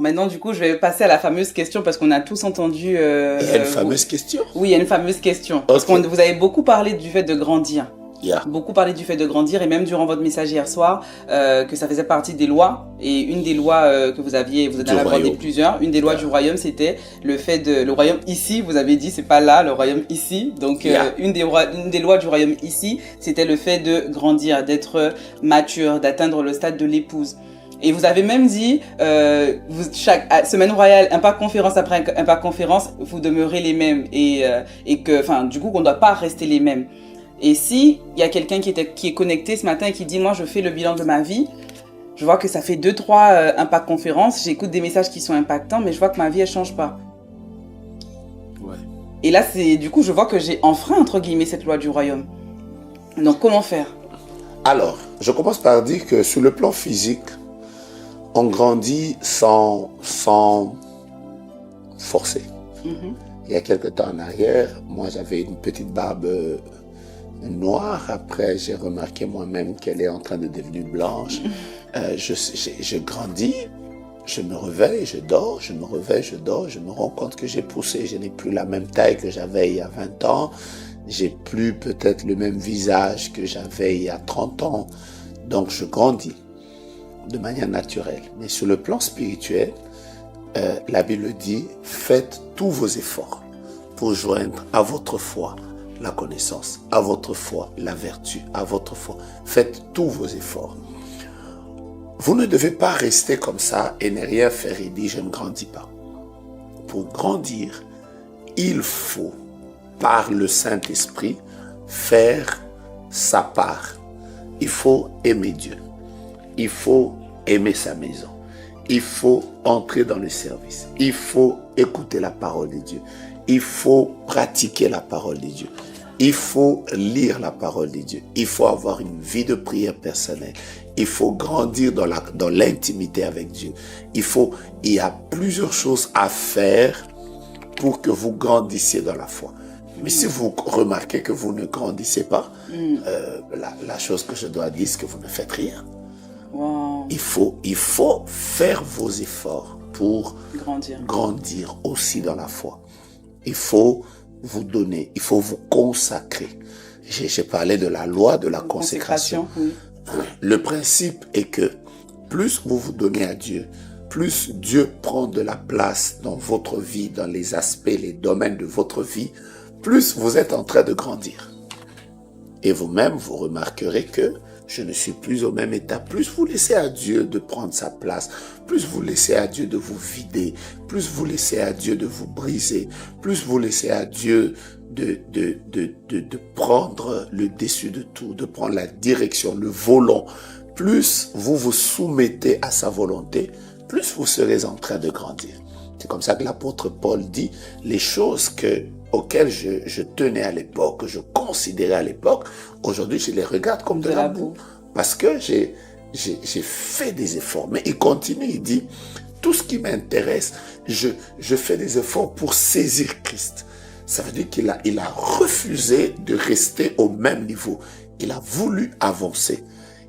maintenant, du coup, je vais passer à la fameuse question parce qu'on a tous entendu... Il y a une fameuse question? Oui, il y a une fameuse question. Parce que vous avez beaucoup parlé du fait de grandir. Beaucoup parlé du fait de grandir et même durant votre message hier soir, que ça faisait partie des lois. Et une des lois que vous en avez abordé plusieurs. Une des lois du royaume, c'était le fait de... Le royaume ici, vous avez dit, c'est pas là, le royaume ici. Donc, une des lois du royaume ici, c'était le fait de grandir, d'être mature, d'atteindre le stade de l'épouse. Et vous avez même dit, chaque semaine royale, impact conférence après impact conférence, vous demeurez les mêmes. Et que, enfin, du coup, qu'on ne doit pas rester les mêmes. Et si il y a quelqu'un qui est connecté ce matin et qui dit, moi, je fais le bilan de ma vie, je vois que ça fait 2-3 impact conférences, j'écoute des messages qui sont impactants, mais je vois que ma vie, elle change pas. Ouais. Et là, du coup, je vois que j'ai enfreint, entre guillemets, cette loi du royaume. Donc, comment faire? Alors, je commence par dire que sur le plan physique, on grandit sans forcer. Il y a quelques temps en arrière, moi j'avais une petite barbe noire. Après, j'ai remarqué moi-même qu'elle est en train de devenir blanche. Je grandis, je me réveille, je dors, je me réveille, je dors. Je me rends compte que j'ai poussé. Je n'ai plus la même taille que j'avais il y a 20 ans. J'ai plus peut-être le même visage que j'avais il y a 30 ans. Donc, je grandis de manière naturelle. Mais sur le plan spirituel, la Bible dit, faites tous vos efforts pour joindre à votre foi la connaissance, à votre foi la vertu, à votre foi. Faites tous vos efforts. Vous ne devez pas rester comme ça et ne rien faire et dire, je ne grandis pas. Pour grandir, il faut, par le Saint-Esprit, faire sa part. Il faut aimer Dieu. Il faut aimer sa maison. Il faut entrer dans le service. Il faut écouter la parole de Dieu. Il faut pratiquer la parole de Dieu. Il faut lire la parole de Dieu. Il faut avoir une vie de prière personnelle. Il faut grandir dans l'intimité avec Dieu. Il y a plusieurs choses à faire pour que vous grandissiez dans la foi. Mais si vous remarquez que vous ne grandissez pas, la chose que je dois dire, c'est que vous ne faites rien. Wow. Il faut faire vos efforts pour grandir aussi dans la foi. Il faut vous donner, il faut vous consacrer. J'ai parlé de la loi de la consécration. Oui. Le principe est que plus vous vous donnez à Dieu, plus Dieu prend de la place dans votre vie, dans les aspects, les domaines de votre vie, plus vous êtes en train de grandir. Et vous-même, vous remarquerez que je ne suis plus au même état. Plus vous laissez à Dieu de prendre sa place, plus vous laissez à Dieu de vous vider, plus vous laissez à Dieu de vous briser, plus vous laissez à Dieu de prendre le dessus de tout, de prendre la direction, le volant, plus vous vous soumettez à sa volonté, plus vous serez en train de grandir. C'est comme ça que l'apôtre Paul dit, les choses auxquelles je tenais à l'époque, que je considérais à l'époque, aujourd'hui je les regarde comme de la boue. Parce que j'ai fait des efforts. Mais il continue, il dit, tout ce qui m'intéresse, je fais des efforts pour saisir Christ. Ça veut dire qu'il a refusé de rester au même niveau. Il a voulu avancer.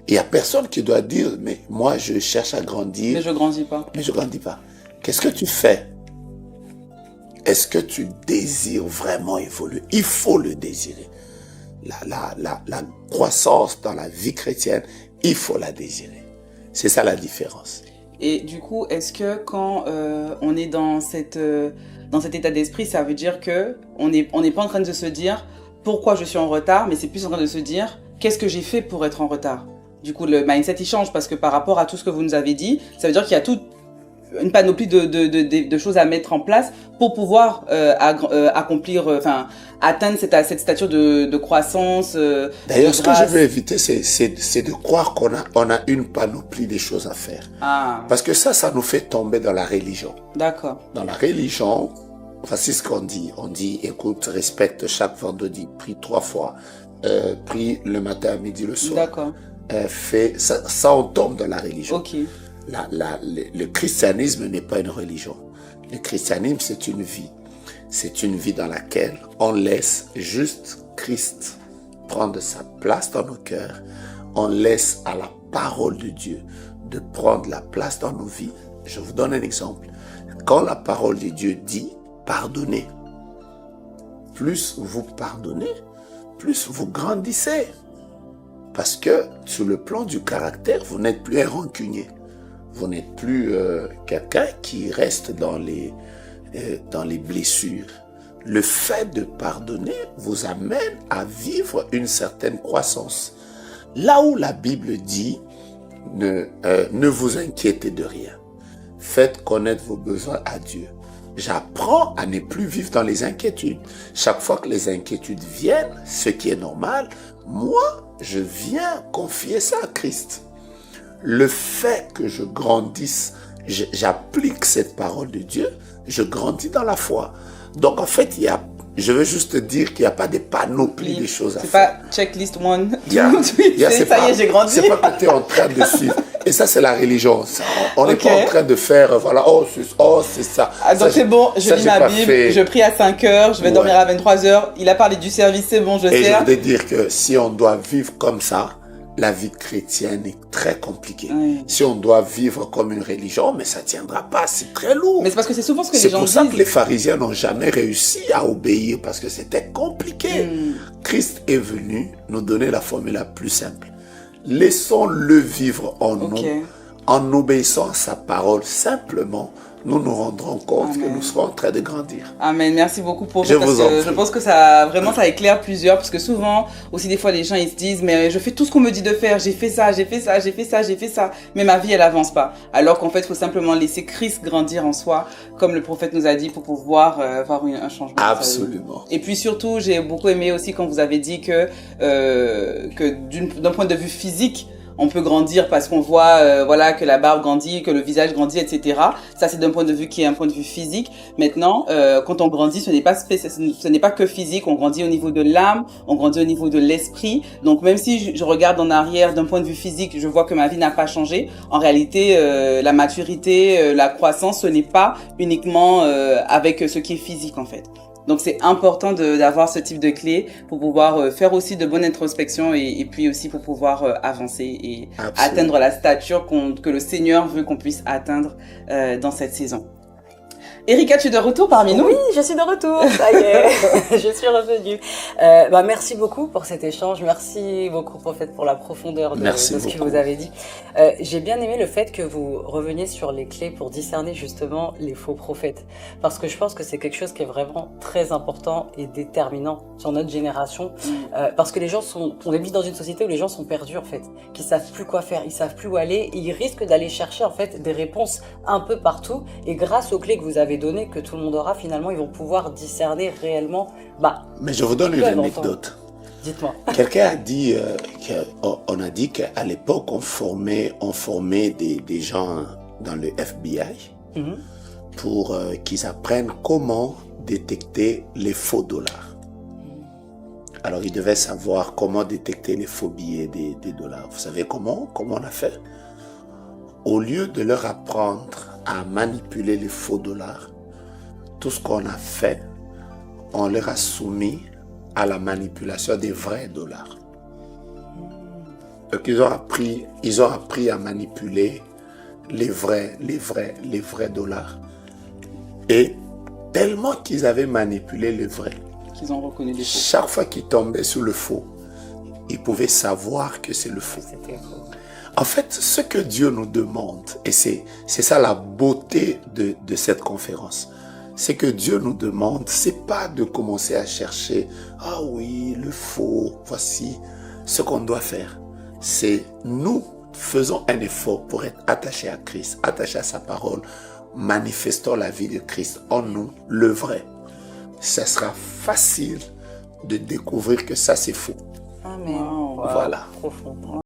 Il n'y a personne qui doit dire, mais moi je cherche à grandir. Mais je grandis pas. Mais je grandis pas. Qu'est-ce que tu fais? Est-ce que tu désires vraiment évoluer? Il faut le désirer. La croissance dans la vie chrétienne, il faut la désirer. C'est ça la différence. Et du coup, est-ce que quand on est dans cet état d'esprit, ça veut dire que on n'est pas en train de se dire pourquoi je suis en retard, mais c'est plus en train de se dire qu'est-ce que j'ai fait pour être en retard? Du coup, le mindset, il change parce que par rapport à tout ce que vous nous avez dit, ça veut dire qu'il y a toute une panoplie de choses à mettre en place pour pouvoir atteindre cette stature de croissance. D'ailleurs, ce que je veux éviter, c'est de croire qu'on a une panoplie de choses à faire. Ah. Parce que ça nous fait tomber dans la religion. D'accord. Dans la religion, c'est ce qu'on dit. On dit, écoute, respecte chaque vendredi, prie 3 fois, prie le matin, à midi, le soir. D'accord. Ça, on tombe dans la religion. Ok. Le christianisme n'est pas une religion. Le christianisme, c'est une vie. C'est une vie dans laquelle on laisse juste Christ prendre sa place dans nos cœurs. On laisse à la parole de Dieu de prendre la place dans nos vies. Je vous donne un exemple. Quand la parole de Dieu dit « pardonnez », plus vous pardonnez, plus vous grandissez. Parce que sur le plan du caractère, vous n'êtes plus un rancunier. Vous n'êtes plus quelqu'un qui reste dans les blessures. Le fait de pardonner vous amène à vivre une certaine croissance. Là où la Bible dit ne vous inquiétez de rien. Faites connaître vos besoins à Dieu. J'apprends à ne plus vivre dans les inquiétudes. Chaque fois que les inquiétudes viennent, ce qui est normal, moi, je viens confier ça à Christ. Le fait que je grandisse, j'applique cette parole de Dieu, je grandis dans la foi. Donc en fait, je veux juste dire qu'il n'y a pas de panoplie de choses à faire. C'est pas checklist one, ça y est, j'ai grandi. C'est pas que tu es en train de suivre. Et ça, c'est la religion. On n'est pas en train de faire, voilà, c'est ça. Ah, donc c'est bon, je lis ma Bible, je prie à 5 heures, je vais dormir à 23 heures. Il a parlé du service, c'est bon, je sais. Et je voudrais dire que si on doit vivre comme ça, la vie chrétienne est très compliquée. Oui. Si on doit vivre comme une religion, mais ça ne tiendra pas, c'est très lourd. Mais c'est parce que c'est souvent ce que les gens disent. C'est pour ça que les pharisiens n'ont jamais réussi à obéir, parce que c'était compliqué. Christ est venu nous donner la formule la plus simple. Laissons-le vivre en nous, en obéissant à sa parole simplement. Nous nous rendrons compte que nous serons en train de grandir. Amen. Merci beaucoup pour ça. Je pense que ça éclaire plusieurs. Parce que souvent, aussi des fois, les gens ils se disent « Mais je fais tout ce qu'on me dit de faire. J'ai fait ça. Mais ma vie, elle avance pas. » Alors qu'en fait, il faut simplement laisser Christ grandir en soi, comme le prophète nous a dit, pour pouvoir avoir un changement. Absolument. Et puis surtout, j'ai beaucoup aimé aussi quand vous avez dit que d'un point de vue physique, on peut grandir parce qu'on voit que la barbe grandit, que le visage grandit, etc. Ça, c'est d'un point de vue qui est un point de vue physique. Maintenant, quand on grandit, ce n'est pas que physique. On grandit au niveau de l'âme, on grandit au niveau de l'esprit. Donc, même si je regarde en arrière d'un point de vue physique, je vois que ma vie n'a pas changé. En réalité, la maturité, la croissance, ce n'est pas uniquement avec ce qui est physique, en fait. Donc, c'est important d'avoir ce type de clé pour pouvoir faire aussi de bonnes introspections et puis aussi pour pouvoir avancer et atteindre la stature que le Seigneur veut qu'on puisse atteindre dans cette saison. Erika, tu es de retour parmi nous? Oui, je suis de retour, ça y est, je suis revenue. Merci beaucoup pour cet échange, merci beaucoup prophète pour la profondeur de ce que vous avez dit. J'ai bien aimé le fait que vous reveniez sur les clés pour discerner justement les faux prophètes, parce que je pense que c'est quelque chose qui est vraiment très important et déterminant sur notre génération, parce que les gens on vit dans une société où les gens sont perdus en fait, qui savent plus quoi faire, ils savent plus où aller, et ils risquent d'aller chercher en fait des réponses un peu partout, et grâce aux clés que vous avez données, que tout le monde aura, finalement, ils vont pouvoir discerner réellement. Mais je vous donne une anecdote. Dites-moi. Quelqu'un a dit, on a dit qu'à l'époque, on formait des gens dans le FBI pour qu'ils apprennent comment détecter les faux dollars. Alors, ils devaient savoir comment détecter les faux billets des dollars. Vous savez comment on a fait? Au lieu de leur apprendre à manipuler les faux dollars, tout ce qu'on a fait, on leur a soumis à la manipulation des vrais dollars. Donc ils ont appris à manipuler les vrais dollars. Et tellement qu'ils avaient manipulé les vrais, qu'ils ont reconnu les faux. Chaque fois qu'ils tombaient sur le faux, ils pouvaient savoir que c'est le faux. C'était faux. En fait, ce que Dieu nous demande, et c'est ça la beauté de cette conférence, c'est que Dieu nous demande, c'est pas de commencer à chercher, ah oui, le faux, voici ce qu'on doit faire. C'est nous faisons un effort pour être attachés à Christ, attachés à sa parole, manifestons la vie de Christ en nous, le vrai. Ça sera facile de découvrir que ça c'est faux. Amen. Voilà. Profond.